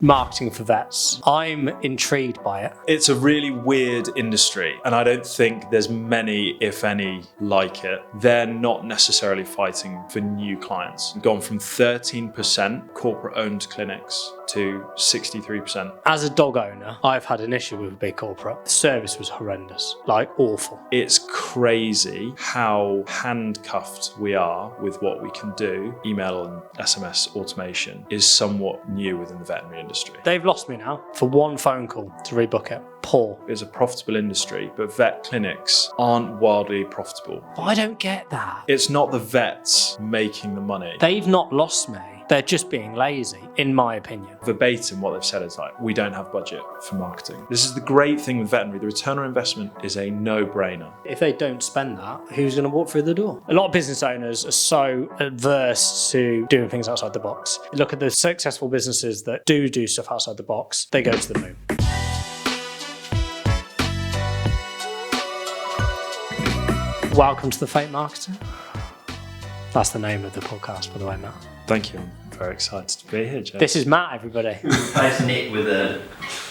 marketing for vets. I'm intrigued by it. It's a really weird industry, and I don't think there's many, if any, like it. They're not necessarily fighting for new clients. Gone from 13% corporate-owned clinics to 63%. As a dog owner, I've had an issue with a big corporate. The service was horrendous, like awful. It's crazy how handcuffed we are with what we can do. Email and SMS automation is somewhat new within the veterinary industry. They've lost me now for one phone call to rebook it. Poor. It's a profitable industry, but vet clinics aren't wildly profitable. But I don't get that. It's not the vets making the money. They've not lost me. They're just being lazy, in my opinion. Verbatim, what they've said is like, we don't have budget for marketing. This is the great thing with veterinary. The return on investment is a no-brainer. If they don't spend that, who's going to walk through the door? A lot of business owners are so averse to doing things outside the box. Look at the successful businesses that do stuff outside the box. They go to the moon. Welcome to The Fake Marketer. That's the name of the podcast, by the way, Matt. Thank you. I'm very excited to be here, Joe. This is Matt, everybody. Replace Nick with a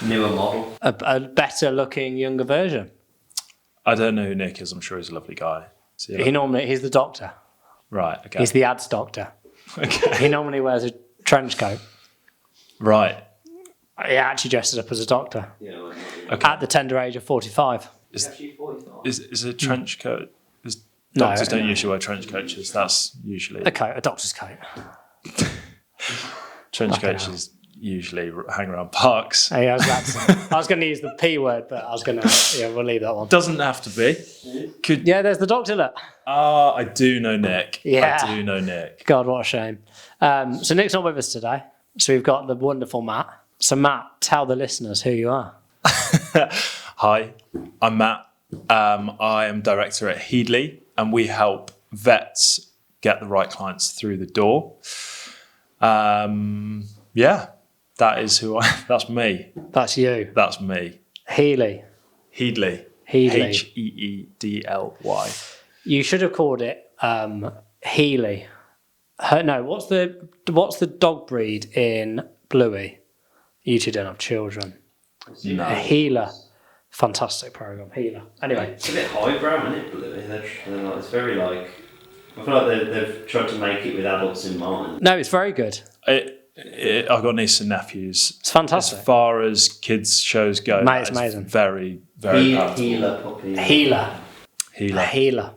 newer model. A better looking, younger version. I don't know who Nick is. I'm sure he's a lovely guy. He's the doctor. Right, okay. He's the ads doctor. Okay. He normally wears a trench coat. Right. He actually dresses up as a doctor. Yeah, like, Okay. At the tender age of 45. actually 45. Is a trench coat? No, Doctors don't no. usually wear trench coats. That's usually... A coat, a doctor's coat. Trench coats usually hang around parks. Hey, I was going to use the P word, but we'll leave that one. Doesn't have to be. Yeah, there's the doctor, look. I do know Nick. Yeah. I do know Nick. God, what a shame. So Nick's not with us today. So we've got the wonderful Matt. So Matt, tell the listeners who you are. Hi, I'm Matt. I am director at Heedley, and we help vets get the right clients through the door. Yeah, that's me. That's you. That's me. Healy. Heedley. Heedley. Heedly. You should have called it Healy. No, what's the dog breed in Bluey? You two don't have children. No. A Healer. Fantastic program, Healer. Anyway, It's a bit highbrow, isn't it, Bluey? It's very like... I feel like they've tried to make it with adults in mind. no, it's very good. I've got nieces and nephews. It's fantastic. As far as kids shows go, Mate, it's that is amazing. very, very palatable. Healer puppy. Healer. Healer. A healer.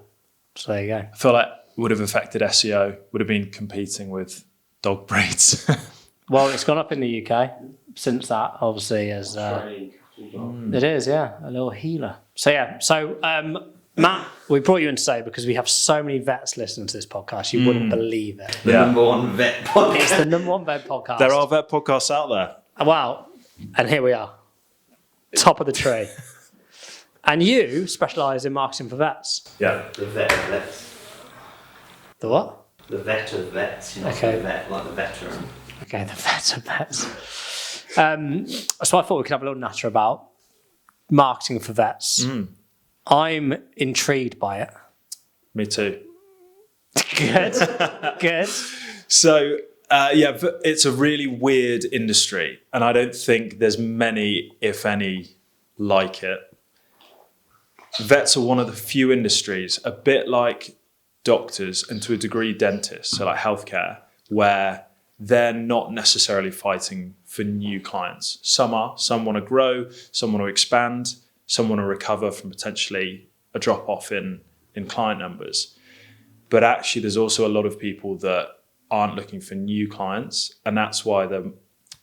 So there you go. I feel like would have affected SEO, would have been competing with dog breeds. Well, it's gone up in the UK since that, obviously, as it is, yeah, a little healer. So Matt, we brought you in today because we have so many vets listening to this podcast. You wouldn't believe it. The number one vet podcast. It's the number one vet podcast. There are vet podcasts out there. Wow, and here we are, top of the tree. And you specialise in marketing for vets. Yeah. The vet of vets. The what? The vet of vets. You know, Okay. the vet, like the veteran. Okay, the vets of vets. So I thought we could have a little natter about marketing for vets. I'm intrigued by it. Me too. Good, good. So, it's a really weird industry, and I don't think there's many, if any, like it. Vets are one of the few industries, a bit like doctors and to a degree dentists, so like healthcare, where they're not necessarily fighting for new clients. Some are. Some want to grow, some want to expand, some want to recover from potentially a drop-off in client numbers. But actually, there's also a lot of people that aren't looking for new clients, and that's why the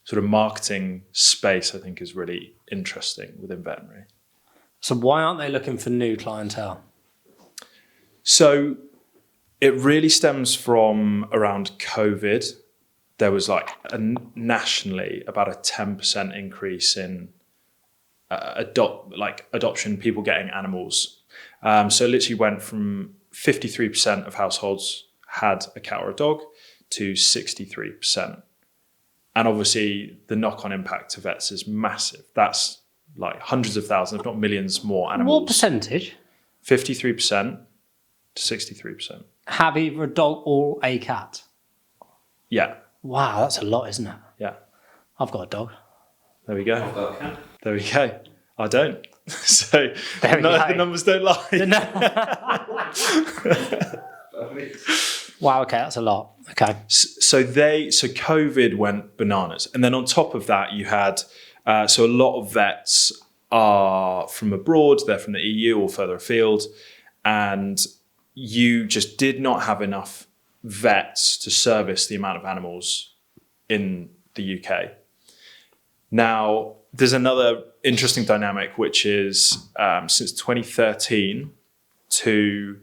sort of marketing space, I think, is really interesting within veterinary. So why aren't they looking for new clientele? So it really stems from around COVID. There was nationally about a 10% increase in adoption, people getting animals. So it literally went from 53% of households had a cat or a dog to 63%. And obviously the knock-on impact to vets is massive. That's like hundreds of thousands, if not millions more animals. What percentage 53% to 63%. have either a dog or a cat? Yeah. Wow, that's a lot, isn't it? Yeah. I've got a dog. There we go. I've got a cat. There we go. I don't. So There we go. the numbers don't lie. Wow, okay, that's a lot. Okay. So COVID went bananas, and then on top of that, you had so a lot of vets are from abroad. They're from the EU or further afield, and you just did not have enough vets to service the amount of animals in the UK. Now, there's another interesting dynamic, which is since 2013 to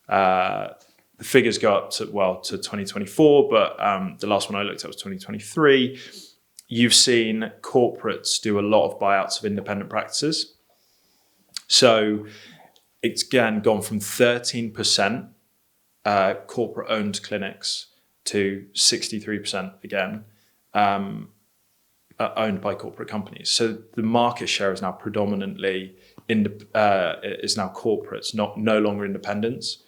the figures go up to 2024, but the last one I looked at was 2023. You've seen corporates do a lot of buyouts of independent practices. So it's again gone from 13% corporate-owned clinics to 63% again owned by corporate companies. So the market share is now predominantly is now corporates, no longer independents.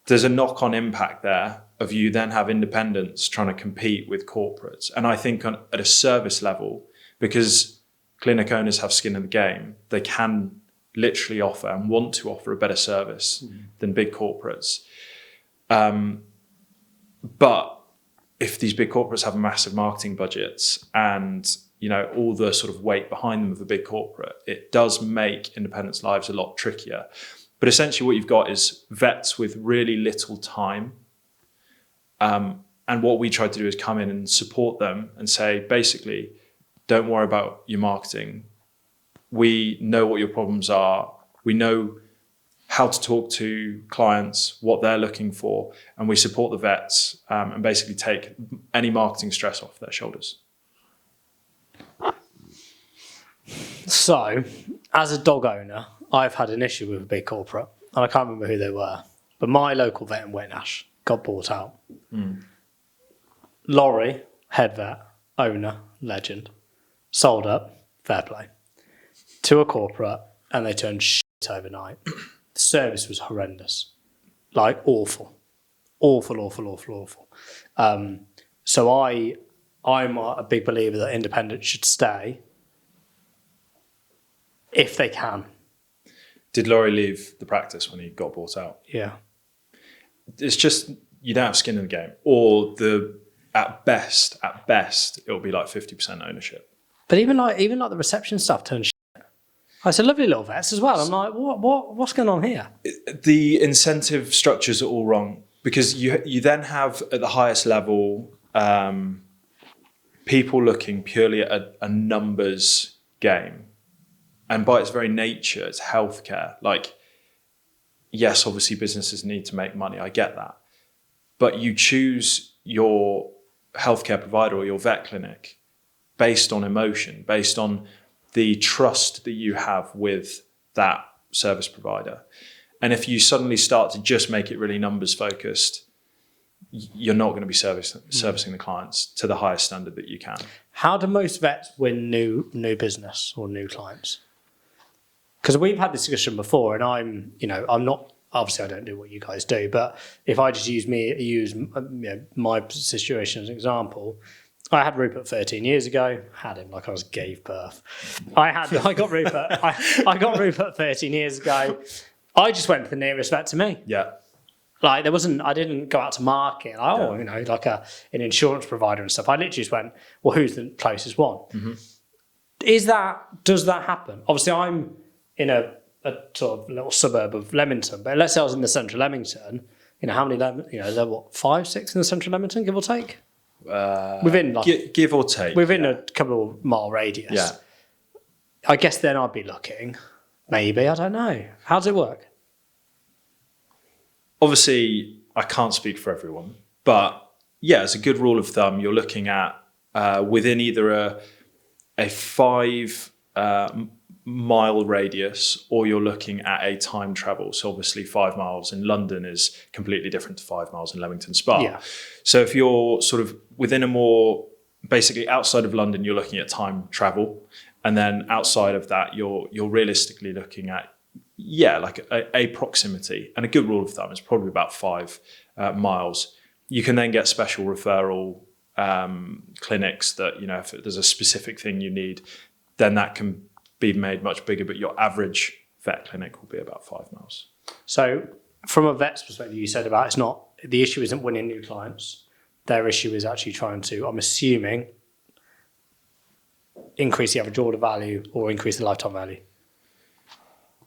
There's a knock-on impact there of you then have independents trying to compete with corporates. And I think at a service level, because clinic owners have skin in the game, they can literally offer and want to offer a better service than big corporates. But if these big corporates have massive marketing budgets and all the sort of weight behind them of a big corporate, it does make independents' lives a lot trickier. But essentially what you've got is vets with really little time. And what we try to do is come in and support them and say, basically, don't worry about your marketing. We know what your problems are. We know how to talk to clients, what they're looking for, and we support the vets and basically take any marketing stress off their shoulders. So, as a dog owner, I've had an issue with a big corporate, and I can't remember who they were, but my local vet in Wetnash got bought out. Laurie, head vet, owner, legend, sold up, fair play, to a corporate, and they turned shit overnight. The service was horrendous, like awful. So I'm a big believer that independents should stay if they can. Did Laurie leave the practice when he got bought out? Yeah. It's just you don't have skin in the game, or at best it'll be like 50% ownership. But even like the reception staff turned shit. It's a lovely little vets as well. I'm like, what's going on here? The incentive structures are all wrong, because you then have at the highest level people looking purely at a numbers game, and by its very nature, it's healthcare. Like, yes, obviously businesses need to make money. I get that, but you choose your healthcare provider or your vet clinic based on emotion, based on the trust that you have with that service provider. And if you suddenly start to just make it really numbers focused, you're not going to be servicing the clients to the highest standard that you can. How do most vets win new business or new clients? Because we've had this discussion before, and I'm not, obviously I don't do what you guys do, but if I just use my situation as an example, I had Rupert 13 years ago. Had him like I gave birth. I got Rupert 13 years ago. I just went to the nearest vet to me. Yeah. Like I didn't go out to market. Like an insurance provider and stuff. I literally just went, well, who's the closest one? Mm-hmm. Does that happen? Obviously, I'm in a sort of little suburb of Leamington, but let's say I was in the central Leamington. How many? There are 5, 6 in the central Leamington, give or take. Within give or take within a couple of mile radius. Yeah. I guess then I'd be looking. Maybe, I don't know. How does it work? Obviously, I can't speak for everyone, but yeah, as a good rule of thumb, you're looking at within either a 5 mile radius, or you're looking at a time travel. So obviously 5 miles in London is completely different to 5 miles in Leamington Spa. Yeah. So if you're sort of within a more, basically outside of London, you're looking at time travel. And then outside of that, you're realistically looking at, like a proximity. And a good rule of thumb is probably about 5 miles. You can then get special referral clinics that, if there's a specific thing you need, then that can be made much bigger. But your average vet clinic will be about 5 mils. So from a vet's perspective, you said about the issue isn't winning new clients. Their issue is actually trying to, I'm assuming, increase the average order value or increase the lifetime value.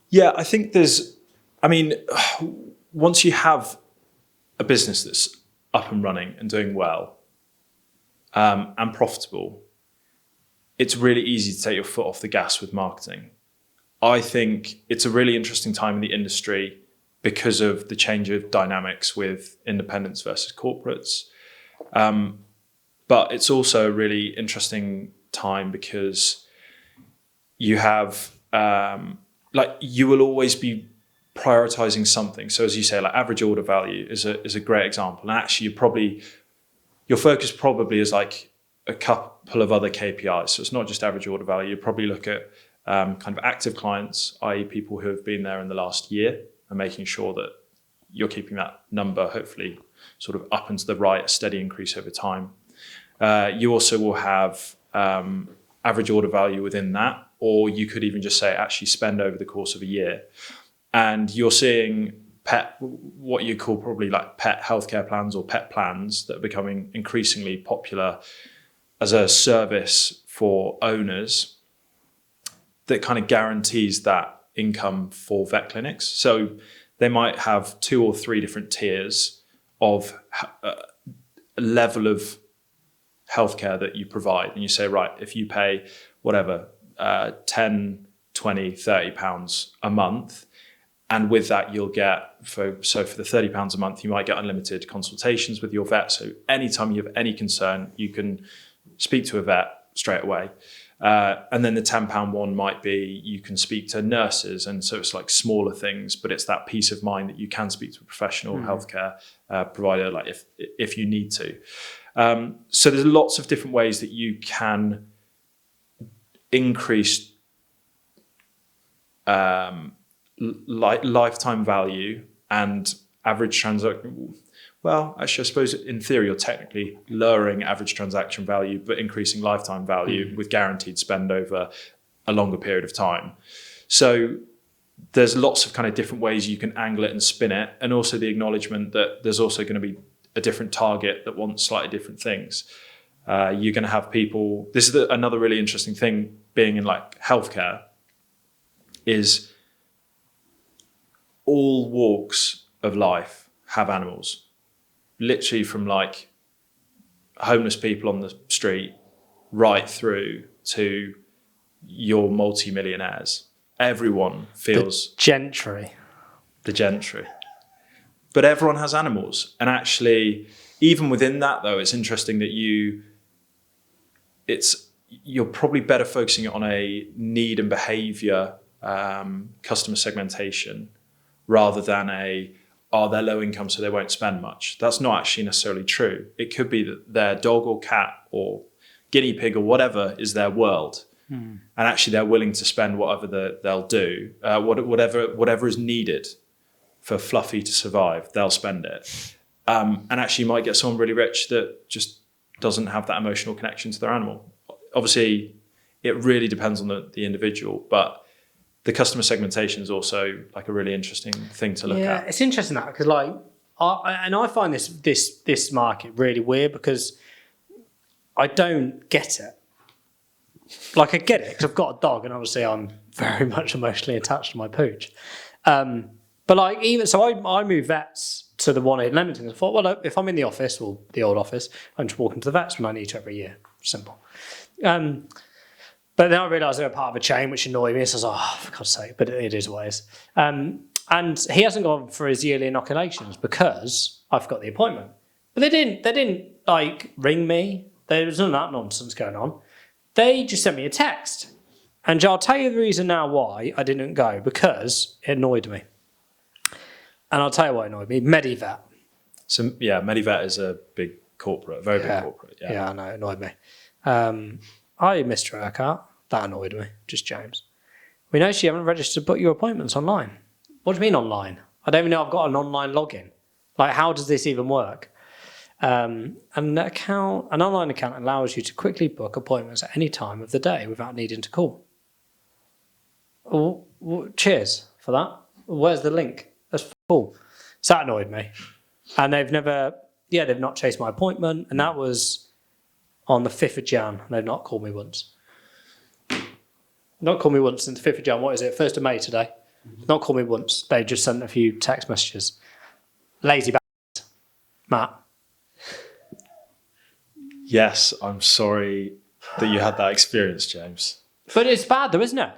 Yeah, I think once you have a business that's up and running and doing well and profitable, it's really easy to take your foot off the gas with marketing. I think it's a really interesting time in the industry because of the change of dynamics with independents versus corporates. But it's also a really interesting time because you have, you will always be prioritizing something. So as you say, like average order value is a great example. And actually your focus probably is like a couple of other KPIs. So it's not just average order value. You probably look at kind of active clients, i.e. people who have been there in the last year, and making sure that you're keeping that number hopefully sort of up and to the right, a steady increase over time. You also will have average order value within that, or you could even just say actually spend over the course of a year. And you're seeing what you call probably like pet healthcare plans or pet plans that are becoming increasingly popular as a service for owners that kind of guarantees that income for vet clinics. So they might have 2 or 3 different tiers of level of healthcare that you provide. And you say, right, if you pay whatever, 10, 20, 30 pounds a month, and with that you'll get, for the 30 pounds a month, you might get unlimited consultations with your vet. So anytime you have any concern, you can speak to a vet straight away. And then the £10 one might be you can speak to nurses, and so it's like smaller things, but it's that peace of mind that you can speak to a professional healthcare provider, like if you need to. So there's lots of different ways that you can increase lifetime value and average transaction. Well, actually, I suppose in theory, you're technically lowering average transaction value, but increasing lifetime value with guaranteed spend over a longer period of time. So there's lots of kind of different ways you can angle it and spin it. And also the acknowledgement that there's also going to be a different target that wants slightly different things. You're going to have people, this is another really interesting thing being in like healthcare, is all walks of life have animals. Literally from like homeless people on the street right through to your multi-millionaires. Everyone feels... The gentry. But everyone has animals. And actually, even within that though, it's interesting that you're probably better focusing on a need and behavior customer segmentation rather than they're low income so they won't spend much. That's not actually necessarily true. It could be that their dog or cat or guinea pig or whatever is their world. And actually they're willing to spend whatever they'll do, whatever is needed for Fluffy to survive, they'll spend it. And actually you might get someone really rich that just doesn't have that emotional connection to their animal. Obviously, it really depends on the individual, but the customer segmentation is also like a really interesting thing to look at. Yeah, it's interesting that because I find this market really weird because I don't get it. Like I get it because I've got a dog and obviously I'm very much emotionally attached to my pooch. But like I moved vets to the one in Leamington. I thought, well, if I'm in the office or the old office, I'm just walking to the vets when I need to every year. Simple. But then I realised they were part of a chain, which annoyed me. So I was like, for God's sake, but it is what it is. And he hasn't gone for his yearly inoculations because I forgot the appointment. But they didn't like ring me. There was none of that nonsense going on. They just sent me a text. And I'll tell you the reason now why I didn't go, because it annoyed me. And I'll tell you what annoyed me, Medivet. So yeah, Medivet is a big corporate, very big corporate. Yeah, I know, it annoyed me. Hi, Mr. Urquhart. That annoyed me. Just James. We noticed you haven't registered to book your appointments online. What do you mean online? I don't even know I've got an online login. Like, how does this even work? An online account allows you to quickly book appointments at any time of the day without needing to call. Cheers for that. Where's the link? That's cool. So that annoyed me. And they've not chased my appointment. And that was on the 5th of Jan. They've not called me once. Not called me once since the 5th of Jan. What is it? 1st of May today. Not called me once. They just sent a few text messages. Lazy bastard. Matt. Yes, I'm sorry that you had that experience, James. But it's bad though, isn't it?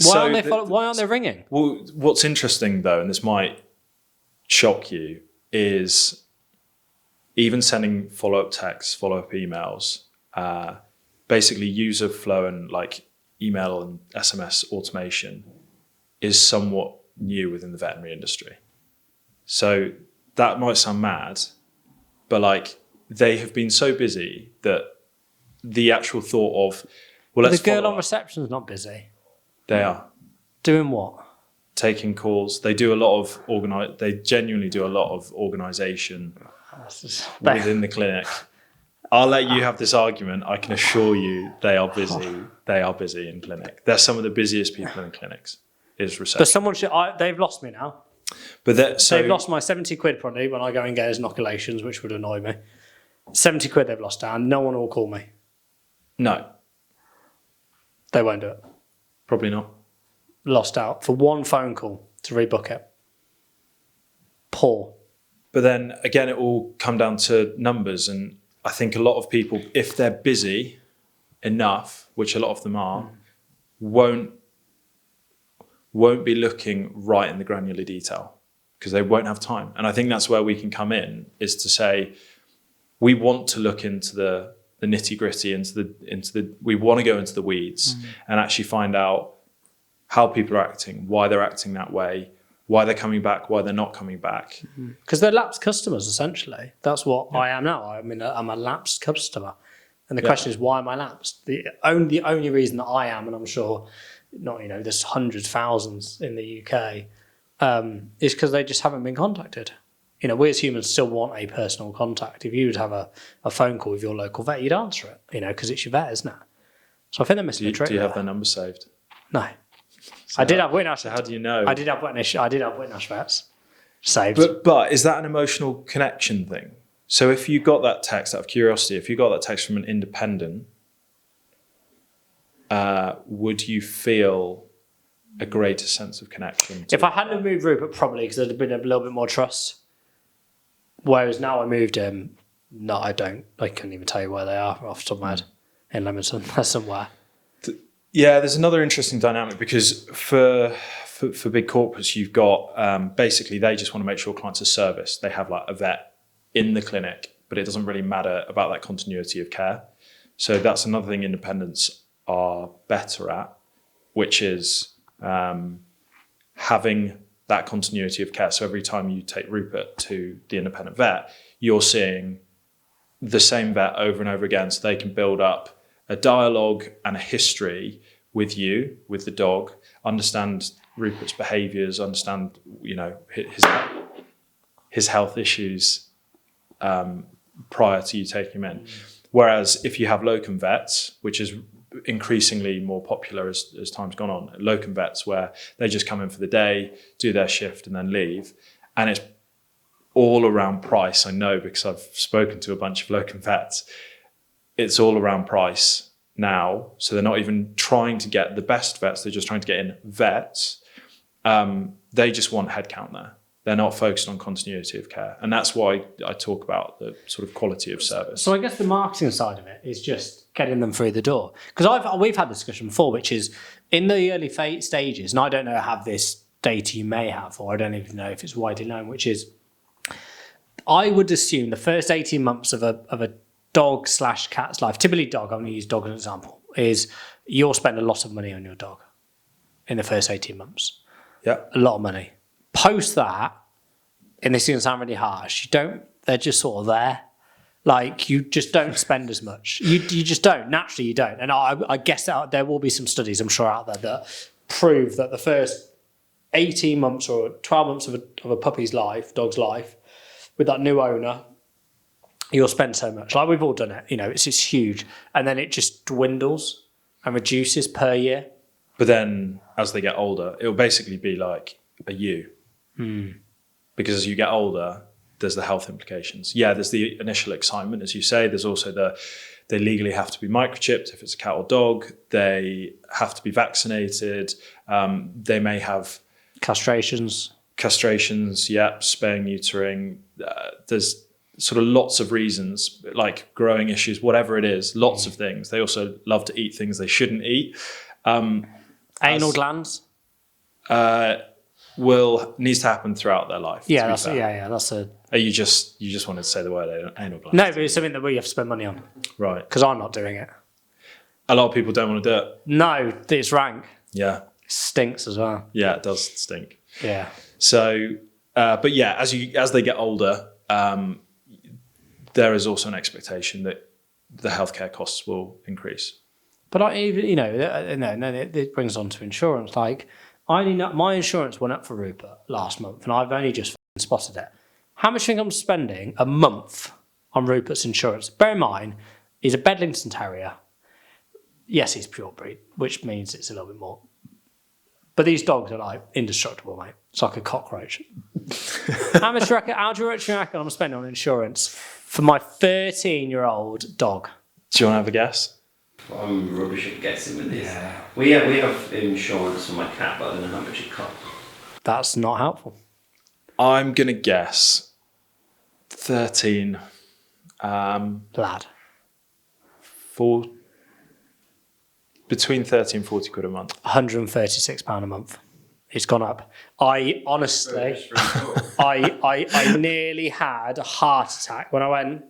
Why aren't they ringing? Well, what's interesting though, and this might shock you, is even sending follow-up texts, follow-up emails, basically user flow and like email and SMS automation is somewhat new within the veterinary industry. So that might sound mad, but like they have been so busy that the actual thought of, well, let's the girl follow on up. reception's not busy. They are Doing what? taking calls. They do a lot of they genuinely do a lot of organisation within the clinic. I'll let you have this argument. I can assure you they are busy. They are busy in clinic. They're some of the busiest people in clinics. Is reception. But someone they've lost me now. But They've lost my 70 quid probably when I go and get his inoculations, which would annoy me. 70 quid they've lost down. No one will call me. No, They won't do it. probably not. Lost out for one phone call to rebook it. Poor. But then again, it will come down to numbers. And I think a lot of people, if they're busy enough, which a lot of them are, won't be looking right in the granular detail because they won't have time. And I think that's where we can come in, is to say, we want to look into the nitty gritty, we want to go into the weeds and actually find out how people are acting, why they're acting that way, why they're coming back, why they're not coming back. Because they're lapsed customers, essentially. That's what I am now. I mean, I'm a lapsed customer. And the question is, why am I lapsed? The only reason that I am, and I'm sure there's hundreds, thousands in the UK, is because they just haven't been contacted. We as humans still want a personal contact. If you would have a phone call with your local vet, you'd answer it, because it's your vet, isn't it? So I think they're missing a trick. Do you have their number saved? No. I did have witness. So how do you know? I did have witness vets saved. But is that an emotional connection thing? So if you got that text out of curiosity, if you got that text from an independent, would you feel a greater sense of connection? If I hadn't moved Rupert, probably, because there'd have been a little bit more trust. Whereas now I moved him, no, I don't. I couldn't even tell you where they are off the top of my head. In Leamington, somewhere. Yeah, there's another interesting dynamic because for big corporates, you've got basically they just want to make sure clients are serviced. They have like a vet in the clinic, but it doesn't really matter about that continuity of care. So that's another thing independents are better at, which is having that continuity of care. So every time you take Rupert to the independent vet, you're seeing the same vet over and over again, so they can build up a dialogue and a history with you, with the dog, understand Rupert's behaviours, understand his health issues prior to you taking him in. Whereas if you have locum vets, which is increasingly more popular as time's gone on, locum vets where they just come in for the day, do their shift and then leave, and it's all around price. I know because I've spoken to a bunch of locum vets. It's all around price now. So they're not even trying to get the best vets. They're just trying to get in vets. They just want headcount there. They're not focused on continuity of care. And that's why I talk about the sort of quality of service. So I guess the marketing side of it is just getting them through the door. Because we've had this discussion before, which is in the early stages, and I don't know how this data you may have, or I don't even know if it's widely known, which is I would assume the first 18 months of a dog/cat's life, typically dog, I'm going to use dog as an example, is you'll spend a lot of money on your dog in the first 18 months. Yeah. A lot of money. Post that, and this is going to sound really harsh, they're just sort of there. Like, you just don't spend as much. You just don't. Naturally, you don't. And I guess that there will be some studies, I'm sure, out there that prove that the first 18 months or 12 months of a puppy's life, dog's life, with that new owner, you'll spend so much. Like we've all done it, it's huge. And then it just dwindles and reduces per year. But then as they get older, it'll basically be like a U. Because as you get older, there's the health implications. Yeah, there's the initial excitement, as you say. There's also they legally have to be microchipped if it's a cat or dog. They have to be vaccinated. They may have Castrations, yeah, spaying, neutering. There's sort of lots of reasons, like growing issues, whatever it is, lots of things. They also love to eat things they shouldn't eat. Anal glands. Needs to happen throughout their life. Yeah, that's a. You just wanted to say the word anal glands. No, but it's something that we have to spend money on. Right. Because I'm not doing it. A lot of people don't want to do it. No, it's rank. Yeah. It stinks as well. Yeah, it does stink. Yeah. So, but yeah, as they get older, there is also an expectation that the healthcare costs will increase. But it brings on to insurance. Like, my insurance went up for Rupert last month, and I've only just spotted it. How much do you think I'm spending a month on Rupert's insurance? Bear in mind, he's a Bedlington Terrier. Yes, he's pure breed, which means it's a little bit more. But these dogs are like indestructible, mate. It's like a cockroach. How do you reckon I'm spending on insurance for my 13-year-old dog? Do you want to have a guess? I'm rubbish at guessing with this. Yeah. We have insurance for my cat, but I don't know how much it costs. That's not helpful. I'm going to guess 13. Lad. Between 30 and 40 quid a month. £136 a month. It's gone up. I honestly, I nearly had a heart attack when I went,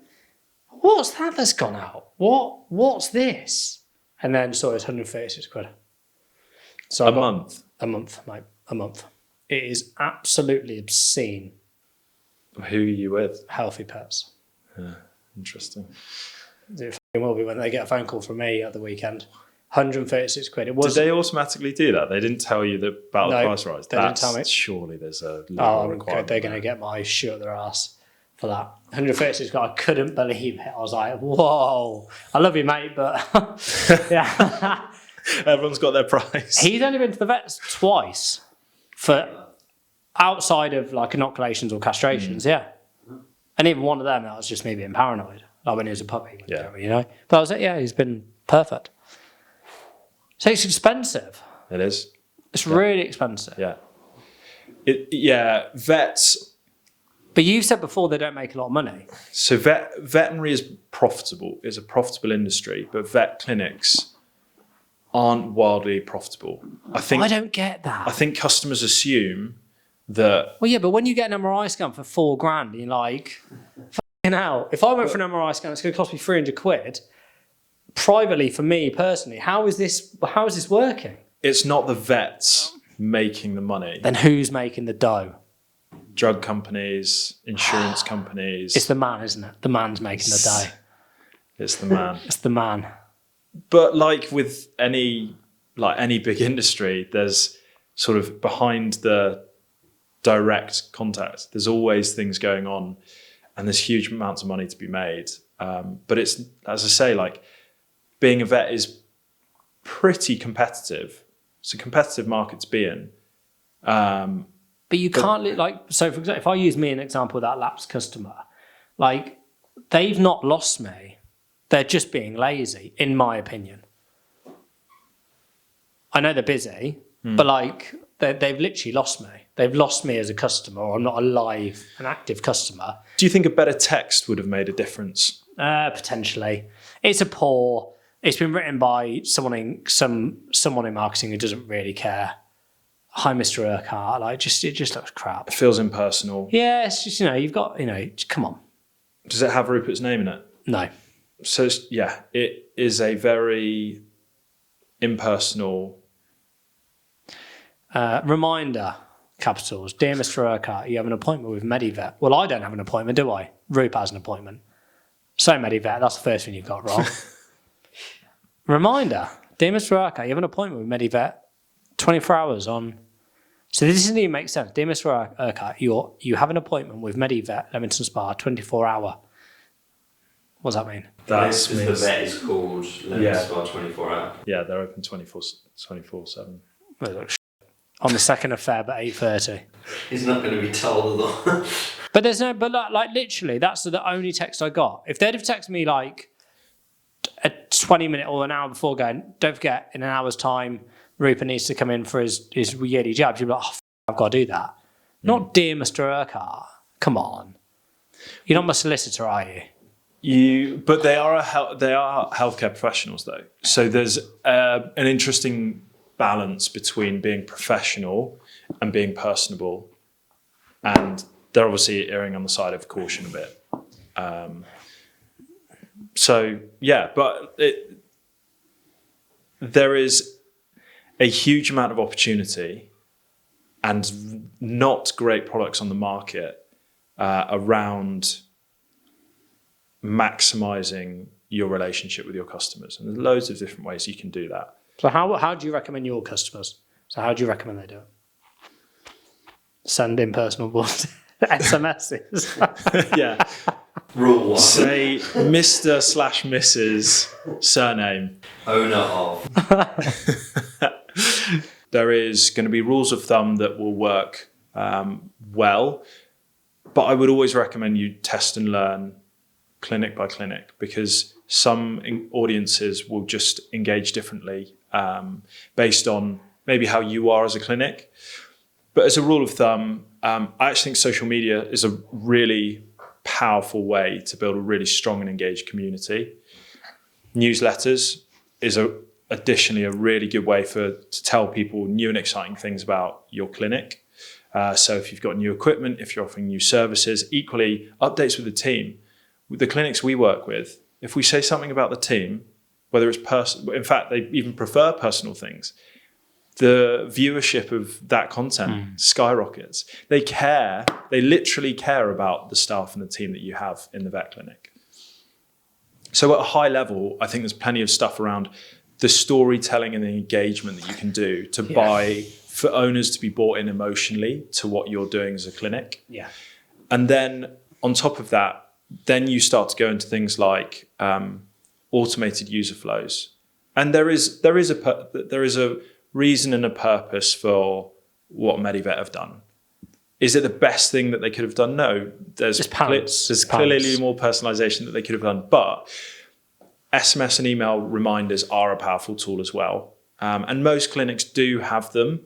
what's that that's gone out? What's this? And then saw it's 136 quid. So a month? A month, mate. A month. It is absolutely obscene. Who are you with? Healthy Pets. Yeah, interesting. It will be when they get a phone call from me at the weekend. 136 quid. It was. Did they automatically do that? They didn't tell you about the price rise? They didn't tell me. Surely there's a legal requirement. They're going to get my shoe up their ass for that. 136 quid. I couldn't believe it. I was like, whoa. I love you, mate, but yeah. Everyone's got their price. He's only been to the vets twice for outside of like inoculations or castrations, yeah. And even one of them, that was just me being paranoid. Like when he was a puppy, But I was like, yeah, he's been perfect. So it's expensive. It is. It's really expensive. Yeah. Vets. But you said before they don't make a lot of money. So veterinary is profitable. It's a profitable industry, but vet clinics aren't wildly profitable. I don't get that. I think customers assume that. Well, yeah, but when you get an MRI scan for $4,000, you're like, fucking hell. If I went for an MRI scan, it's going to cost me 300 quid. Privately, for me personally, how is this working? It's not the vets making the money. Then who's making the dough? Drug companies, insurance companies. It's the man, isn't it? The man's making the dough. It's the man. It's the man. But like with any big industry, there's sort of behind the direct contact, there's always things going on, and there's huge amounts of money to be made. But it's, as I say, like being a vet is pretty competitive. It's a competitive market to be in. But you can't, so for example, if I use me an example of that lapsed customer, like they've not lost me. They're just being lazy, in my opinion. I know they're busy, but like they've literally lost me. They've lost me as a customer, or I'm not a live and active customer. Do you think a better text would have made a difference? Potentially. It's been written by someone in marketing who doesn't really care. Hi, Mr. Urquhart. It just looks crap. It feels impersonal. Yeah, it's just, you've got, come on. Does it have Rupert's name in it? No. So it is a very impersonal. Reminder, capitals. Dear Mr. Urquhart, you have an appointment with Medivet. Well, I don't have an appointment, do I? Rupert has an appointment. So Medivet, that's the first thing you've got wrong. Reminder, dear Mr. Urquhart, you have an appointment with Medivet. 24 hours on. So this doesn't even make sense. Dear Mr. Urquhart, you have an appointment with Medivet, Leamington Spa, 24 hour. What does that mean? That's Because the vet is called Lemons Bar 24 hour. Yeah, they're open 24/7. Well, look, on the 2nd of Feb at 8:30. He's not going to be told that. But there's no, but like literally, that's the only text I got. If they'd have texted me like a 20-minute or an hour before going, don't forget, in an hour's time, Rupert needs to come in for his yearly jabs, you'd be like, I've got to do that. Not dear Mr. Urquhart. Come on. You're not my solicitor, are you? But they are healthcare professionals though. So there's an interesting balance between being professional and being personable, and they're obviously erring on the side of caution a bit. But there is a huge amount of opportunity and not great products on the market around maximizing your relationship with your customers. And there's loads of different ways you can do that. So how do you recommend your customers? So how do you recommend they do it? Send in personal SMSs. Yeah. Rule 1. Say Mr./Mrs. surname. Owner of. There is going to be rules of thumb that will work well, but I would always recommend you test and learn clinic by clinic, because some audiences will just engage differently based on maybe how you are as a clinic. But as a rule of thumb, I actually think social media is a really powerful way to build a really strong and engaged community. Newsletters is additionally a really good way to tell people new and exciting things about your clinic. So if you've got new equipment, if you're offering new services, equally updates with the team. With the clinics we work with, if we say something about the team, whether it's personal, in fact, they even prefer personal things, the viewership of that content skyrockets. They care, they literally care about the staff and the team that you have in the vet clinic. So at a high level, I think there's plenty of stuff around the storytelling and the engagement that you can do to buy, for owners to be bought in emotionally to what you're doing as a clinic. Yeah. And then on top of that, then you start to go into things like automated user flows. And there is a reason and a purpose for what Medivet have done. Is it the best thing that they could have done? No. There's clearly more personalization that they could have done, but SMS and email reminders are a powerful tool as well. And most clinics do have them,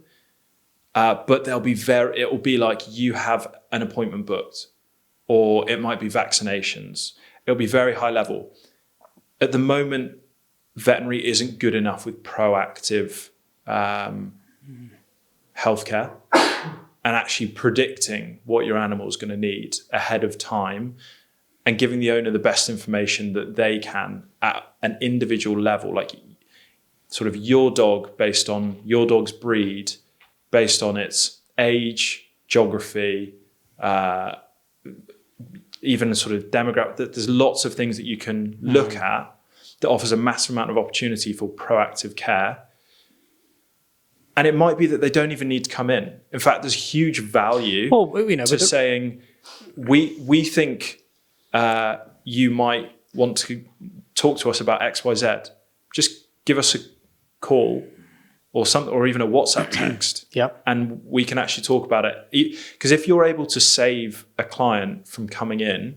but it will be like you have an appointment booked, or it might be vaccinations. It'll be very high level. At the moment, veterinary isn't good enough with proactive healthcare and actually predicting what your animal is going to need ahead of time and giving the owner the best information that they can at an individual level, like sort of your dog based on your dog's breed, based on its age, geography, even a sort of demographic. There's lots of things that you can look at that offers a massive amount of opportunity for proactive care. And it might be that they don't even need to come in. In fact, there's huge value to saying, we think you might want to talk to us about XYZ. Just give us a call or something, or even a WhatsApp text. And we can actually talk about it. Because if you're able to save a client from coming in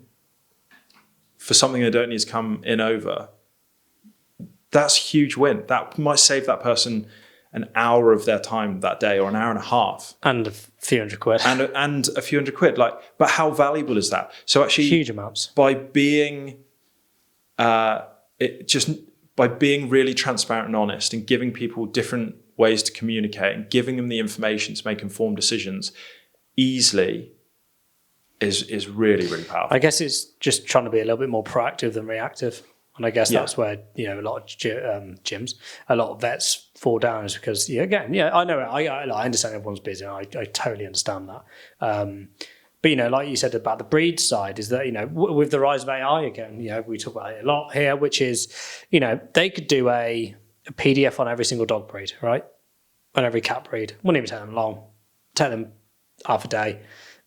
for something they don't need to come in over, that's a huge win. That might save that person an hour of their time that day, or an hour and a half, and a few £100 and a few £100. But how valuable is that? So actually, huge amounts. By being by being really transparent and honest, and giving people different ways to communicate, and giving them the information to make informed decisions easily, is really, really powerful. I guess it's just trying to be a little bit more proactive than reactive. And I guess that's where, a lot of gyms, a lot of vets fall down, is because, I know, I understand everyone's busy, and I totally understand that. But, like you said about the breed side, is that, with the rise of AI again, we talk about it a lot here, which is, they could do a PDF on every single dog breed, right? On every cat breed. Wouldn't even take them long. Take them half a day.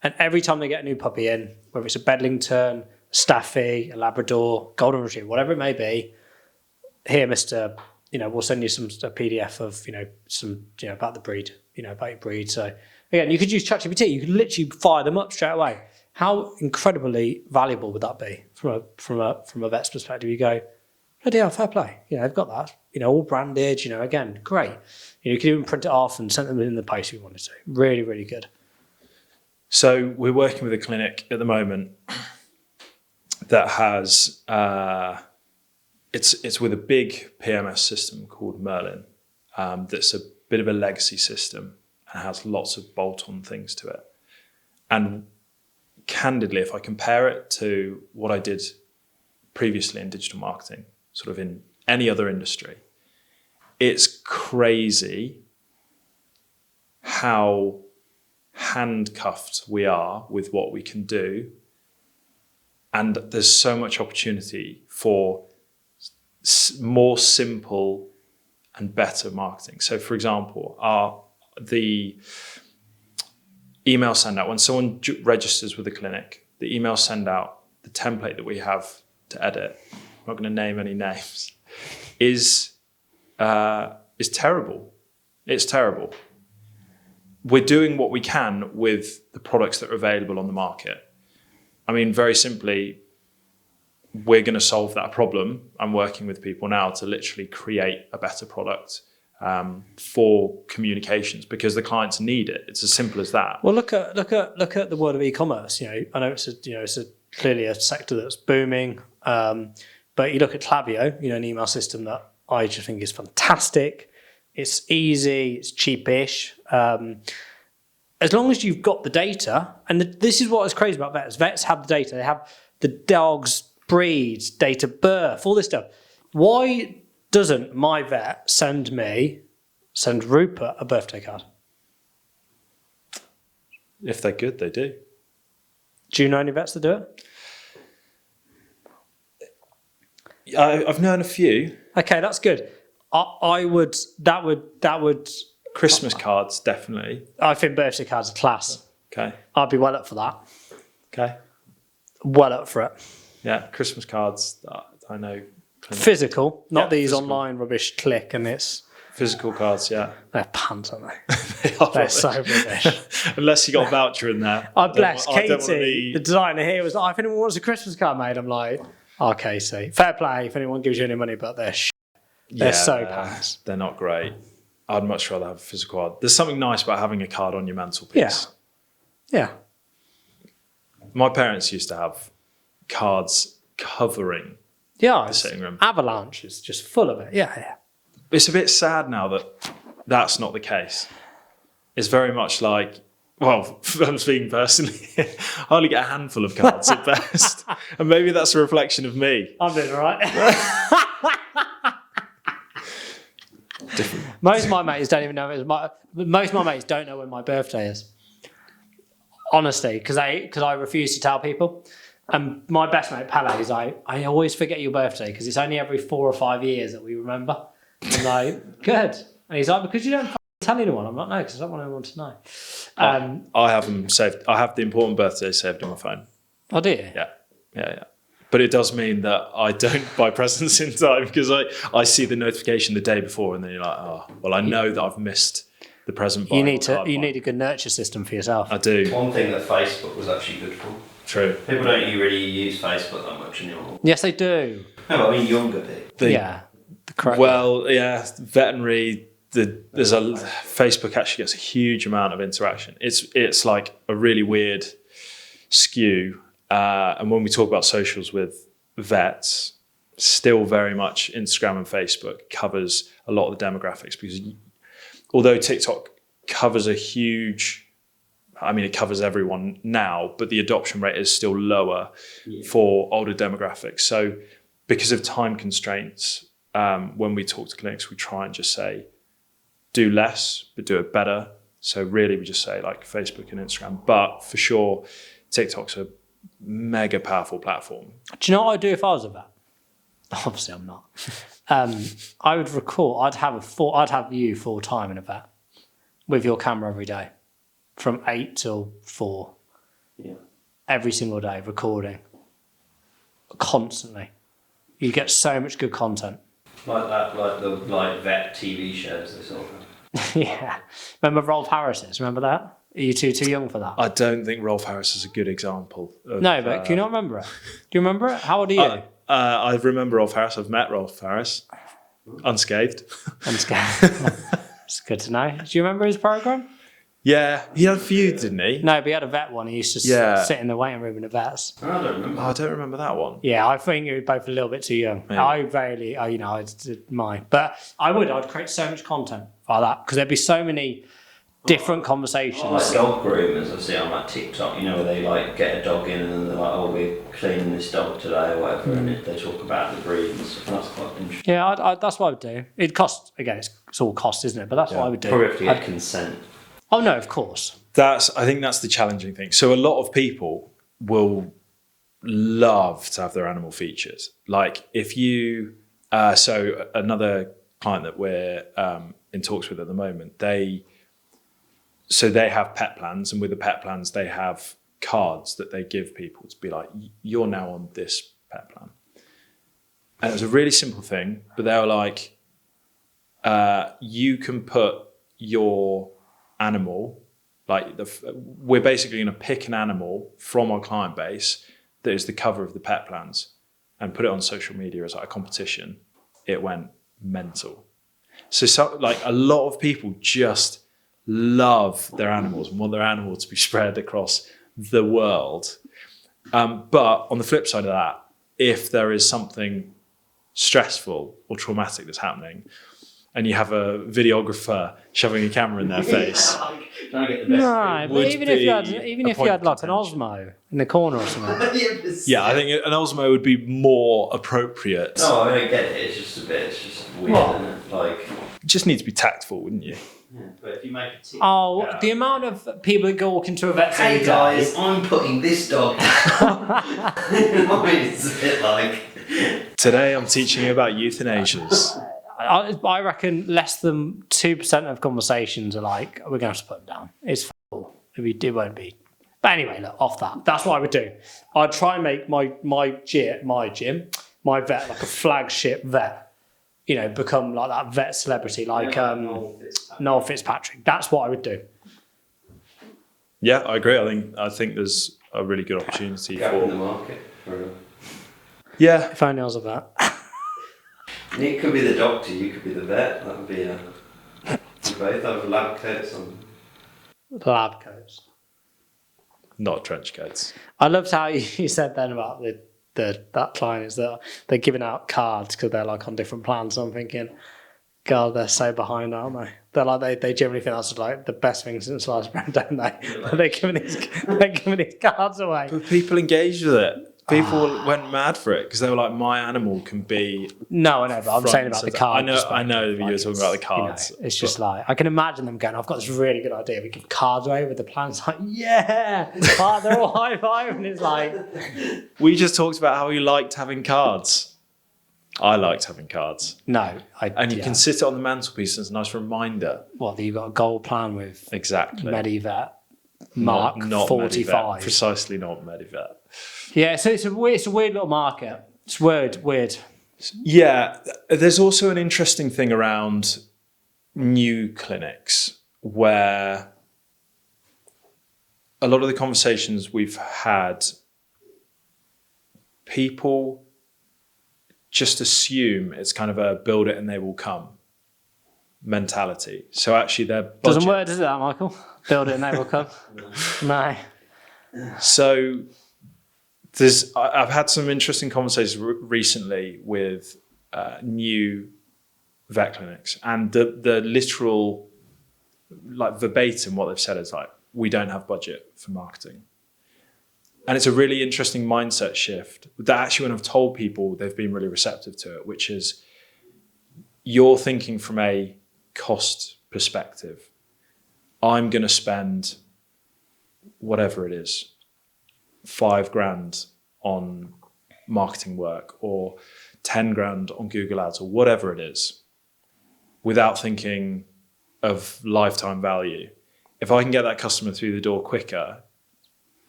And every time they get a new puppy in, whether it's a Bedlington, Staffy, a Labrador, Golden Retriever, whatever it may be. Here, Mister, we'll send you a PDF of some about the breed, about your breed. So again, you could use ChatGPT. You could literally fire them up straight away. How incredibly valuable would that be from a vet's perspective? You go, bloody hell, fair play. They've got that. All branded. Again, great. You could even print it off and send them in the post if you wanted to. Really, really good. So we're working with a clinic at the moment that has it's with a big PMS system called Merlin. That's a bit of a legacy system and has lots of bolt-on things to it. And candidly, if I compare it to what I did previously in digital marketing, sort of in any other industry, it's crazy how handcuffed we are with what we can do. And there's so much opportunity for more simple and better marketing. So for example, the email send out, when someone registers with a clinic, the email send out, the template that we have to edit, I'm not going to name any names, is terrible. It's terrible. We're doing what we can with the products that are available on the market. I mean, very simply, we're going to solve that problem. I'm working with people now to literally create a better product for communications because the clients need it. It's as simple as that. Well, look at the world of e-commerce. I know it's clearly a sector that's booming, but you look at Klaviyo, an email system that I just think is fantastic. It's easy, it's cheapish. As long as you've got the data, and this is what is crazy about vets. Vets have the data. They have the dog's breeds, date of birth, all this stuff. Why doesn't my vet send Rupert a birthday card? If they're good, they do. Do you know any vets that do it? I've known a few. Okay, that's good. That would. Christmas cards, definitely. I think birthday cards are class. Okay. I'd be well up for that. Okay. Well up for it. Yeah, Christmas cards, I know. Physical, not these physical. online rubbish click and it's... Physical cards, yeah. They're pants, aren't they? They are They're rubbish. so rubbish. Unless you got a voucher in there. I bless I don't wanna Katie, be- the designer here, was like, if anyone wants a Christmas card made, I'm like, oh, Katie, fair play if anyone gives you any money, but they're They're so pants. They're not great. I'd much rather have a physical card. There's something nice about having a card on your mantelpiece. Yeah. My parents used to have cards covering Yeah, the sitting room. Avalanche is just full of it. Yeah. It's a bit sad now that that's not the case. It's very much like, well, I'm speaking personally, I only get a handful of cards at best. And maybe that's a reflection of me. I'm doing all right. Most of my mates don't even know most of my mates don't know when my birthday is. Honestly, because I refuse to tell people. And my best mate, Pele, is I always forget your birthday because it's only every 4 or 5 years that we remember. I'm like, good. And he's like, because you don't tell anyone. I'm like, no, because I don't want anyone to know. I have them saved. I have the important birthdays saved on my phone. Oh, do you? Yeah. But it does mean that I don't buy presents in time because I see the notification the day before and then you're like, oh, well, I know that I've missed the present. You need a good nurture system for yourself. I do. One thing that Facebook was actually good for. True. People don't really use Facebook that much anymore. Yes, they do. No, I mean younger people. Yeah. Well, yeah, veterinary. There's a Facebook actually gets a huge amount of interaction. It's like a really weird skew. And when we talk about socials with vets, still very much Instagram and Facebook covers a lot of the demographics because although TikTok covers it covers everyone now, but the adoption rate is still lower for older demographics. So because of time constraints, when we talk to clinics, we try and just say, do less, but do it better. So really we just say like Facebook and Instagram, but for sure, TikTok's a mega powerful platform. Do you know what I'd do if I was a vet? Obviously I'm not. I would record, I'd have you full time in a vet with your camera every day from 8 till 4. Yeah. Every single day recording. constantly. You get so much good content. Like that, like the vet TV shows they sort of. Yeah. Remember Rolf Harris's? Remember that? Are you too young for that? I don't think Rolf Harris is a good example. No, but can you not remember it? Do you remember it? How old are you? I remember Rolf Harris. I've met Rolf Harris, unscathed. It's good to know. Do you remember his program? Yeah, he had a few, didn't he? No, but he had a vet one. He used to sit in the waiting room in the vets. I don't remember. I don't remember that one. Yeah, I think you're both a little bit too young. Maybe. I did mine. But I'd create so much content like that because there'd be so many different conversations. I like dog groomers I see on like TikTok, where they like get a dog in and then they're like, oh, we're cleaning this dog today or whatever, and they talk about the breed and stuff. That's quite interesting. Yeah, that's what I would do. It costs, again, it's all cost, isn't it? But that's what I would do. Probably have to get consent. Oh, no, of course. I think that's the challenging thing. So a lot of people will love to have their animal features. Like if you, so another client that we're in talks with at the moment, they have pet plans, and with the pet plans, they have cards that they give people to be like, you're now on this pet plan. And it was a really simple thing, but they were like, you can put your animal, we're basically going to pick an animal from our client base that is the cover of the pet plans and put it on social media as like a competition. It went mental. So a lot of people just love their animals and want their animal to be spread across the world. But on the flip side of that, if there is something stressful or traumatic that's happening and you have a videographer shoving a camera in their face, Trying to get the best. No, but even if you had like an Osmo in the corner or something. yeah, I think an Osmo would be more appropriate. No, I don't get it. It's just weird, isn't it? Like, You just need to be tactful, wouldn't you? yeah, but if you make a tip. The amount of people that go walk into a vet Hey every guys, day. I'm putting this dog. I mean, it's a bit like. Today I'm teaching you about euthanasias. I reckon less than 2% of conversations are like, we're going to have to put them down. It's full. It won't be. But anyway, look, off that. That's what I would do. I'd try and make my vet, like a flagship vet. Become like that vet celebrity, like Noel Fitzpatrick. That's what I would do. Yeah, I agree. I think there's a really good opportunity Gap in the for. market. Yeah, If only I was a vet. Nick could be the doctor, you could be the vet. That would be a. You both have lab coats on. Lab coats. not trench coats. I loved how you said then about that client is that they're giving out cards because they're like on different plans. So I'm thinking, God, they're so behind, aren't they? They're like they generally think that's like the best thing since sliced bread, don't they? But they're giving these cards away. But people engaged with it. People went mad for it because they were like, my animal can be. No, I know, but I'm saying about the cards. I know that you were talking about the cards. It's just like, I can imagine them going, I've got this really good idea. We give cards away with the plans. Like, yeah, they're all high five, and it's like. We just talked about how we liked having cards. I liked having cards. No, and you can sit it on the mantelpiece as a nice reminder. What, that you've got a gold plan with Exactly. Medivet Mark not 45. Medivet. Precisely not Medivet. Yeah, so it's a weird little market. It's weird. Yeah, there's also an interesting thing around new clinics where a lot of the conversations we've had, people just assume it's kind of a build it and they will come mentality. So actually their budget... Doesn't work, does it, that, Michael? Build it and they will come. No. So I've had some interesting conversations recently with new vet clinics, and the literal, like verbatim, what they've said is like, we don't have budget for marketing. And it's a really interesting mindset shift that actually when I've told people, they've been really receptive to it, which is you're thinking from a cost perspective. I'm going to spend whatever it is, $5,000 on marketing work or 10 grand on Google Ads or whatever it is, without thinking of lifetime value. If I can get that customer through the door quicker,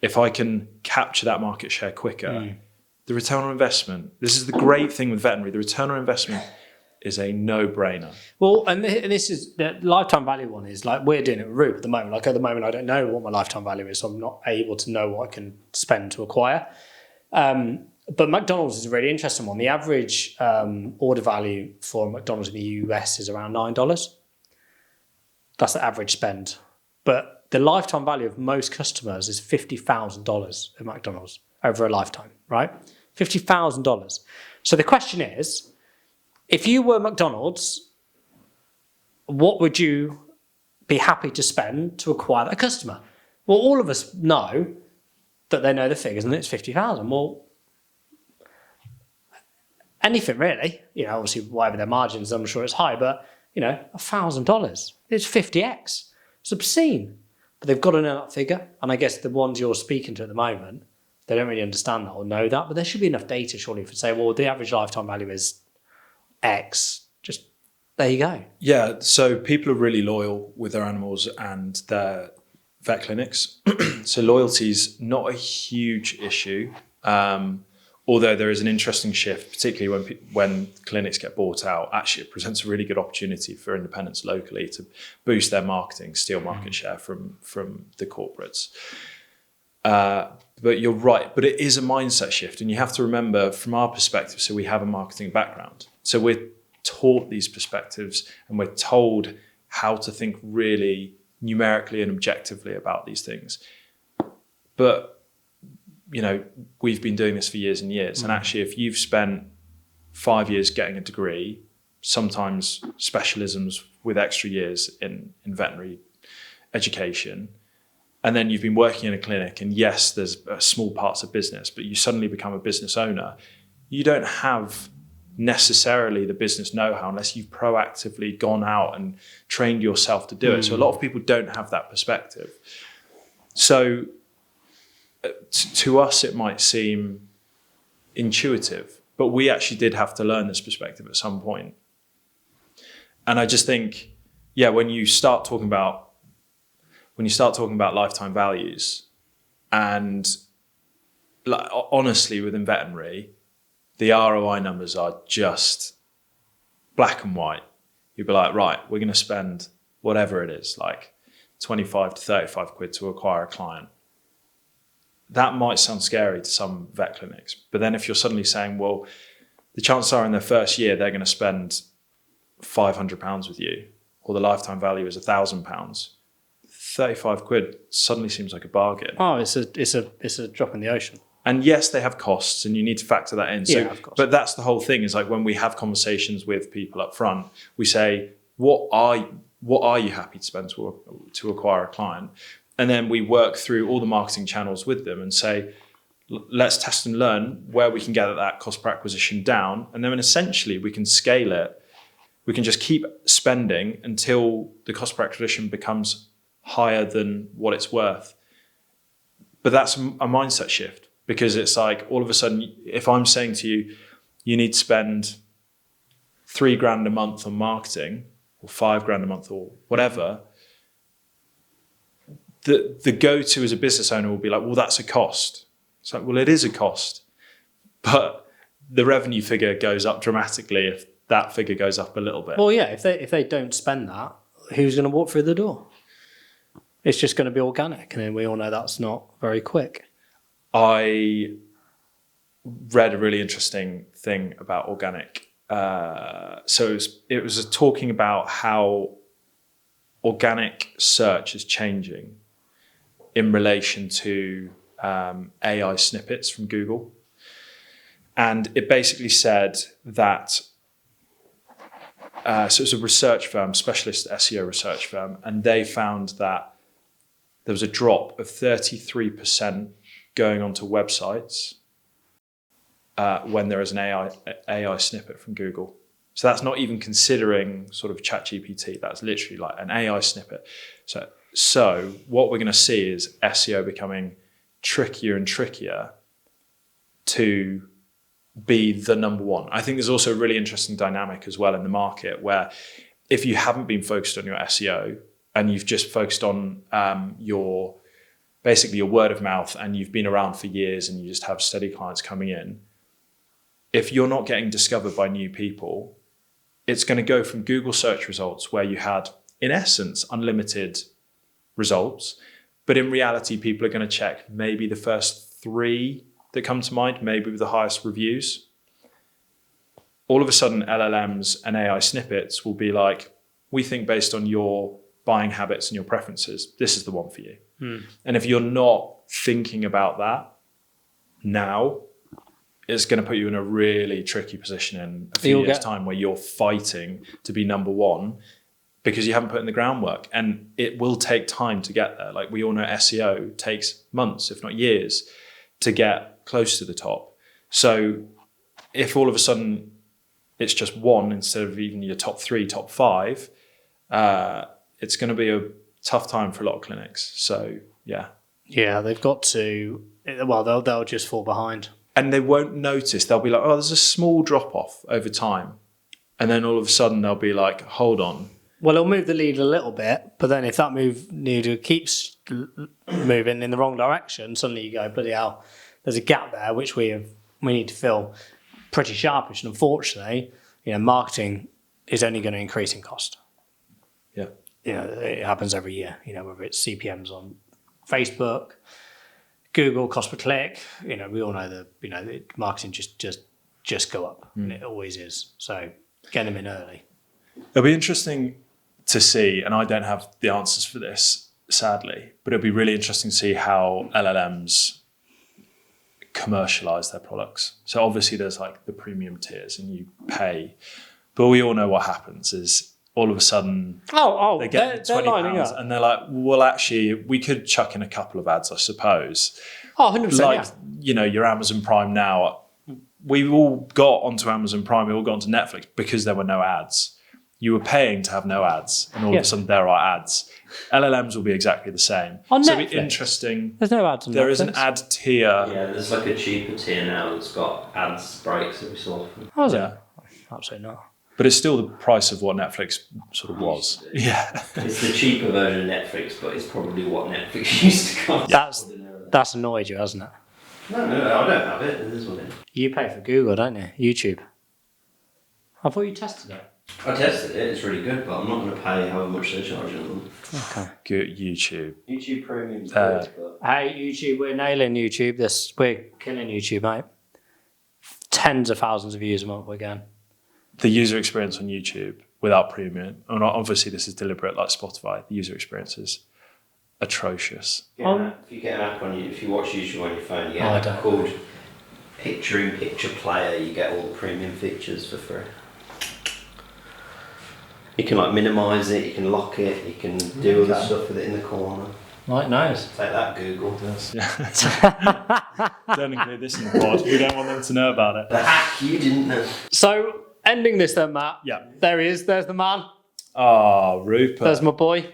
if I can capture that market share quicker, the return on investment, this is the great thing with veterinary, the return on investment is a no-brainer. Well, and this is the lifetime value one is like we're doing it with Roop at the moment. Like at the moment, I don't know what my lifetime value is, so I'm not able to know what I can spend to acquire. But McDonald's is a really interesting one. The average order value for McDonald's in the US is around $9. That's the average spend. But the lifetime value of most customers is $50,000 at McDonald's over a lifetime, right? $50,000. So the question is, if you were McDonald's, what would you be happy to spend to acquire that customer? Well, all of us know that they know the figures and it's 50,000. Well, anything really, obviously whatever their margins, I'm sure it's high, but $1,000, it's 50x. It's obscene. But they've got to know that figure. And I guess the ones you're speaking to at the moment, they don't really understand that or know that, but there should be enough data surely to say, well, the average lifetime value is X, just there you go. Yeah, so people are really loyal with their animals and their vet clinics. So loyalty is not a huge issue, although there is an interesting shift, particularly when clinics get bought out. Actually, it presents a really good opportunity for independents locally to boost their marketing, steal market share from the corporates. But you're right, but it is a mindset shift, and you have to remember from our perspective, so we have a marketing background. So we're taught these perspectives and we're told how to think really numerically and objectively about these things. But, we've been doing this for years and years. And actually, if you've spent 5 years getting a degree, sometimes specialisms with extra years in veterinary education, and then you've been working in a clinic, and yes, there's small parts of business, but you suddenly become a business owner, you don't have necessarily the business know-how unless you've proactively gone out and trained yourself to do it. So a lot of people don't have that perspective. So to us, it might seem intuitive, but we actually did have to learn this perspective at some point. And I just think, when you start talking about lifetime values, and honestly, within veterinary, the ROI numbers are just black and white. You'd be like, right, we're going to spend whatever it is, like 25 to 35 quid to acquire a client. That might sound scary to some vet clinics. But then if you're suddenly saying, well, the chances are in their first year, they're going to spend £500 with you, or the lifetime value is £1,000, 35 quid suddenly seems like a bargain. Oh, it's a drop in the ocean. And yes, they have costs, and you need to factor that in. So, of course. But that's the whole thing, is like when we have conversations with people up front, we say, what are you happy to spend to acquire a client? And then we work through all the marketing channels with them and say, let's test and learn where we can get that cost per acquisition down. And then essentially we can scale it. We can just keep spending until the cost per acquisition becomes higher than what it's worth. But that's a mindset shift, because it's like all of a sudden, if I'm saying to you, you need to spend $3,000 a month on marketing, or $5,000 a month, or whatever, the go-to as a business owner will be like, well, that's a cost. It's like, well, it is a cost, but the revenue figure goes up dramatically if that figure goes up a little bit. Well, yeah, if they don't spend that, who's going to walk through the door? It's just going to be organic, and then we all know that's not very quick. I read a really interesting thing about organic. So it was talking about how organic search is changing in relation to AI snippets from Google. And it basically said that, so it's a research firm, specialist SEO research firm, and they found that there was a drop of 33% going onto websites when there is an AI snippet from Google. So that's not even considering sort of ChatGPT. That's literally like an AI snippet. So what we're going to see is SEO becoming trickier and trickier to be the number one. I think there's also a really interesting dynamic as well in the market, where if you haven't been focused on your SEO and you've just focused on basically your word of mouth, and you've been around for years and you just have steady clients coming in, if you're not getting discovered by new people, it's going to go from Google search results where you had, in essence, unlimited results. But in reality, people are going to check maybe the first 3 that come to mind, maybe with the highest reviews. All of a sudden, LLMs and AI snippets will be like, we think based on your buying habits and your preferences, this is the one for you. And if you're not thinking about that now, it's going to put you in a really tricky position in a few years' time where you're fighting to be number one because you haven't put in the groundwork. And it will take time to get there. Like we all know, SEO takes months, if not years, to get close to the top. So if all of a sudden it's just one instead of even your top 3, top 5, it's going to be a tough time for a lot of clinics. So yeah, they've got to. Well, they'll just fall behind, and they won't notice. They'll be like, "Oh, there's a small drop off over time," and then all of a sudden they'll be like, "Hold on." Well, it'll move the lead a little bit, but then if that needle keeps moving in the wrong direction, suddenly you go, bloody hell, there's a gap there which we need to fill pretty sharpish. And unfortunately, marketing is only going to increase in cost. Yeah. It happens every year, whether it's CPMs on Facebook, Google, cost per click, we all know the marketing just go up, and it always is. So get them in early. It'll be interesting to see, and I don't have the answers for this, sadly, but it'll be really interesting to see how LLMs commercialize their products. So obviously there's like the premium tiers and you pay, but we all know what happens is all of a sudden they get £20 and they're like, well, actually, we could chuck in a couple of ads, I suppose. Oh, 100%. Like, your Amazon Prime now, we all got onto Amazon Prime, we all got onto Netflix because there were no ads. You were paying to have no ads, and all of a sudden there are ads. LLMs will be exactly the same. On so Netflix? It'll be interesting. There's no ads on There Netflix. is an ad tier. Yeah, there's like a cheaper tier now that's got ads breaks every so often. Oh, is it? Absolutely not. But it's still the price of what Netflix sort of was. Yeah. It's the cheaper version of Netflix, but it's probably what Netflix used to cost. That's annoyed you, hasn't it? No, I don't have it. It is what it is. You pay for Google, don't you? YouTube. I thought you tested it. I tested it. It's really good, but I'm not going to pay however much they're charging them. Okay. Good YouTube. YouTube Premium's good, but... Hey, YouTube, we're nailing YouTube. We're killing YouTube, mate. Tens of thousands of views a month we're getting. The user experience on YouTube without premium, and obviously this is deliberate like Spotify, the user experience is atrocious. If you get an app if you watch YouTube on your phone, you get an app called Picture Player, you get all the premium features for free. You can like minimise it, you can lock it, you can do all the stuff with it in the corner. Right, nice. Take that, Google. Don't include this in the pod. We don't want them to know about it. The hack you didn't know. So, ending this then, Matt. Yeah. There he is. There's the man. Oh, Rupert. There's my boy.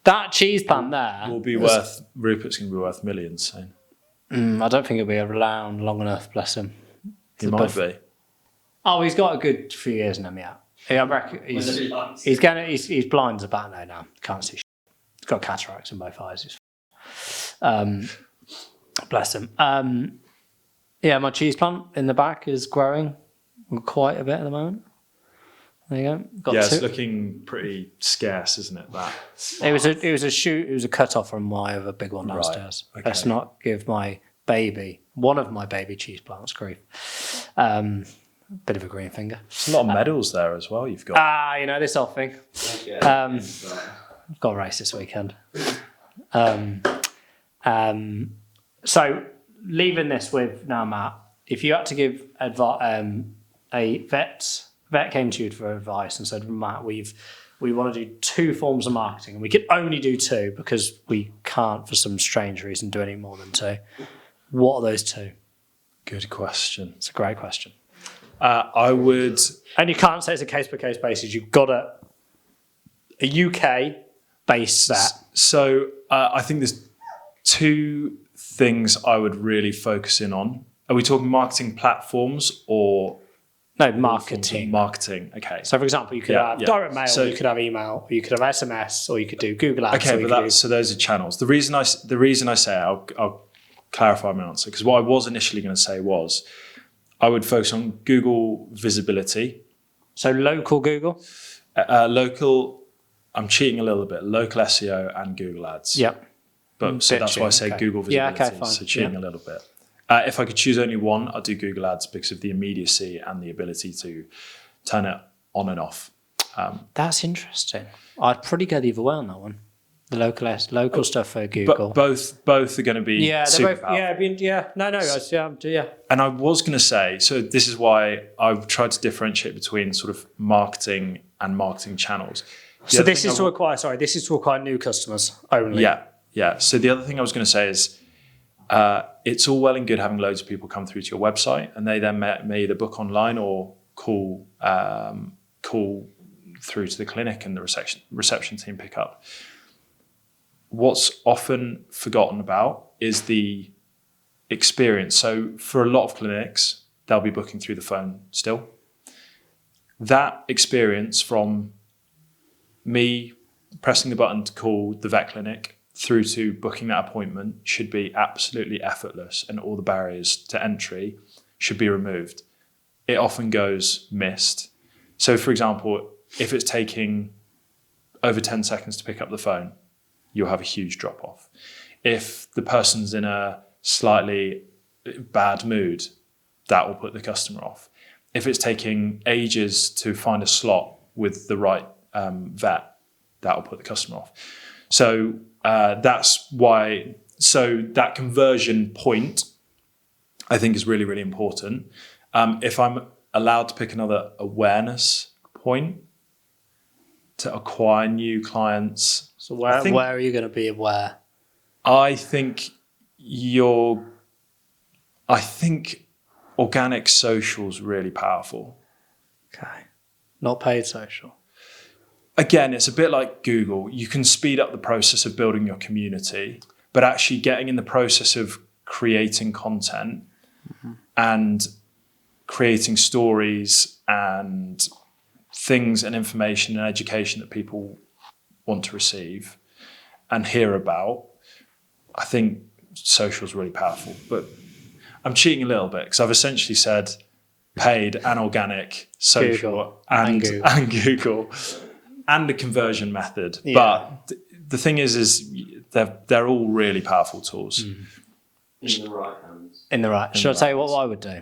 That cheese pan there... Rupert's going to be worth millions soon. I don't think he'll be around long enough, bless him. He might be. Oh, he's got a good few years in him, yeah. I reckon he's blind as a bat now. Can't see shit. He's got cataracts in both eyes. Bless him. My cheese plant in the back is growing quite a bit at the moment. There you go. It's looking pretty scarce, isn't it? That it was a cut off from my other big one downstairs. Right. Okay. Let's not give one of my baby cheese plants grief. Bit of a green finger. There's a lot of medals there as well. You've got this whole thing. I've got a race this weekend. So leaving this with now, Matt, if you had to give a vet came to you for advice and said, Matt, we want to do 2 forms of marketing and we can only do 2 because we can't for some strange reason do any more than 2. What are those 2? Good question. It's a great question. I would... And you can't say it's a case-by-case basis. You've got a UK-based vet. So I think there's 2 things I would really focus in on. Are we talking marketing platforms or... No, marketing. Marketing, okay. So, for example, you could have direct mail, or you could have email, or you could have SMS, or you could do Google Ads. Okay, so those are channels. The reason I say I'll clarify my answer, because what I was initially going to say was I would focus on Google visibility. So local Google? Local, I'm cheating a little bit, local SEO and Google Ads. Yep. But so that's why I say Google visibility. Yeah, okay, fine. So cheating a little bit. If I could choose only one, I'd do Google Ads because of the immediacy and the ability to turn it on and off. That's interesting. I'd probably go the other way on that one. The local stuff for Google. But both are going to be super powerful. Yeah. And I was going to say, so this is why I've tried to differentiate between sort of marketing and marketing channels. So this is to acquire new customers only. Yeah. So the other thing I was going to say is, it's all well and good having loads of people come through to your website, and they then may either book online or call through to the clinic and the reception team pick up. What's often forgotten about is the experience. So for a lot of clinics, they'll be booking through the phone still. That experience from me pressing the button to call the vet clinic through to booking that appointment should be absolutely effortless, and all the barriers to entry should be removed. It often goes missed. So for example, if it's taking over 10 seconds to pick up the phone, you'll have a huge drop off. If the person's in a slightly bad mood, that will put the customer off. If it's taking ages to find a slot with the right vet, that will put the customer off. So that's why, so that conversion point, I think, is really, really important. If I'm allowed to pick another awareness point to acquire new clients. So where are you going to be aware? I think organic social is really powerful. Okay. Not paid social. Again, it's a bit like Google. You can speed up the process of building your community, but actually getting in the process of creating content and creating stories and things and information and education that people want to receive and hear about, I think social is really powerful. But I'm cheating a little bit because I've essentially said paid and organic, social, Google. and Google, and the conversion method. Yeah. But the thing is they're all really powerful tools. In the right hands. Should I tell you what I would do?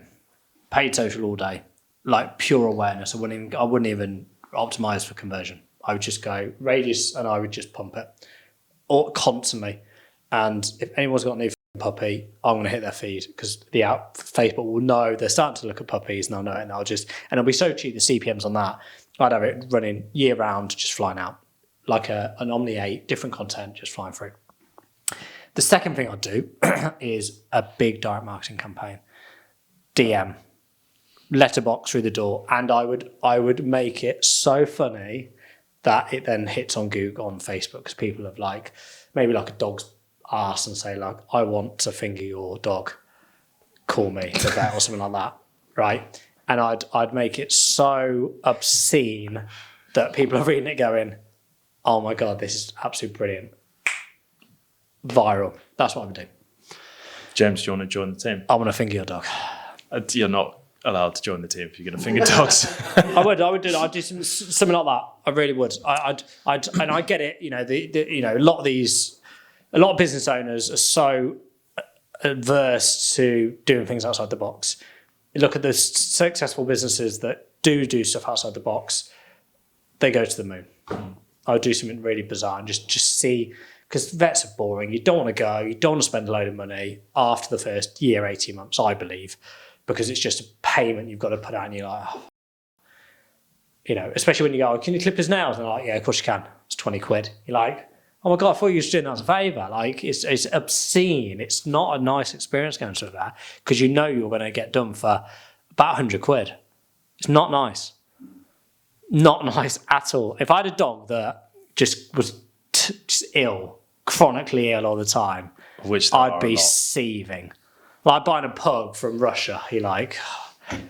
Paid social all day, like pure awareness. I wouldn't even optimize for conversion. I would just go radius and I would just pump it or constantly. And if anyone's got a new puppy, I'm going to hit their feed because Facebook will know they're starting to look at puppies, and they'll know it, and it'll be so cheap. The CPMs on that, I'd have it running year round, just flying out like an Omni 8, different content, just flying through. The second thing I'd do is a big direct marketing campaign, DM, letterbox through the door, and I would make it so funny that it then hits on Google, on Facebook, because people have maybe a dog's ass and say I want to finger your dog, call me to vet or something like that, right? And I'd make it so obscene that people are reading it going, oh my God, this is absolutely brilliant. Viral. That's what I would do. James, do you want to join the team? I want to finger your dog. You're not allowed to join the team if you're going to finger dogs. I'd do something like that. I really would. And I get it. A lot of business owners are so adverse to doing things outside the box. You look at the successful businesses that do stuff outside the box. They go to the moon. I would do something really bizarre and just see, because vets are boring. You don't want to go. You don't want to spend a load of money after the first year, 18 months, I believe, because it's just a payment you've got to put out, and you're like, especially when you go, can you clip his nails? And they're like, yeah, of course you can. It's 20 quid. You're like, oh my God, I thought you were just doing that as a favour. It's obscene. It's not a nice experience going to that, because you're going to get done for about 100 quid. It's not nice. Not nice at all. If I had a dog that just was just ill, chronically ill all the time, I'd be seething. Like buying a pug from Russia, you're like,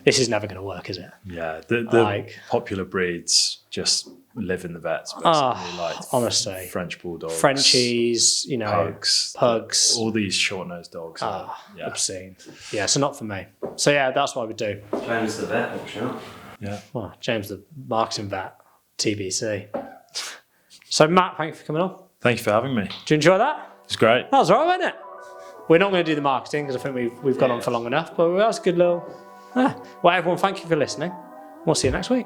this is never going to work, is it? Yeah, the popular breeds just live in the vets, basically, like honestly. French bulldogs, Frenchies, you know, pugs. all these short-nosed dogs. Yeah. Obscene. Yeah, so not for me. So yeah, that's what we do. James the vet, watch out. Yeah. Well, James the marketing vet, TBC. So Matt, thank you for coming on. Thank you for having me. Did you enjoy that? It's great. That was all right, wasn't it? We're not going to do the marketing because I think we've gone on for long enough, but that was a good little... Well, everyone, thank you for listening. We'll see you next week.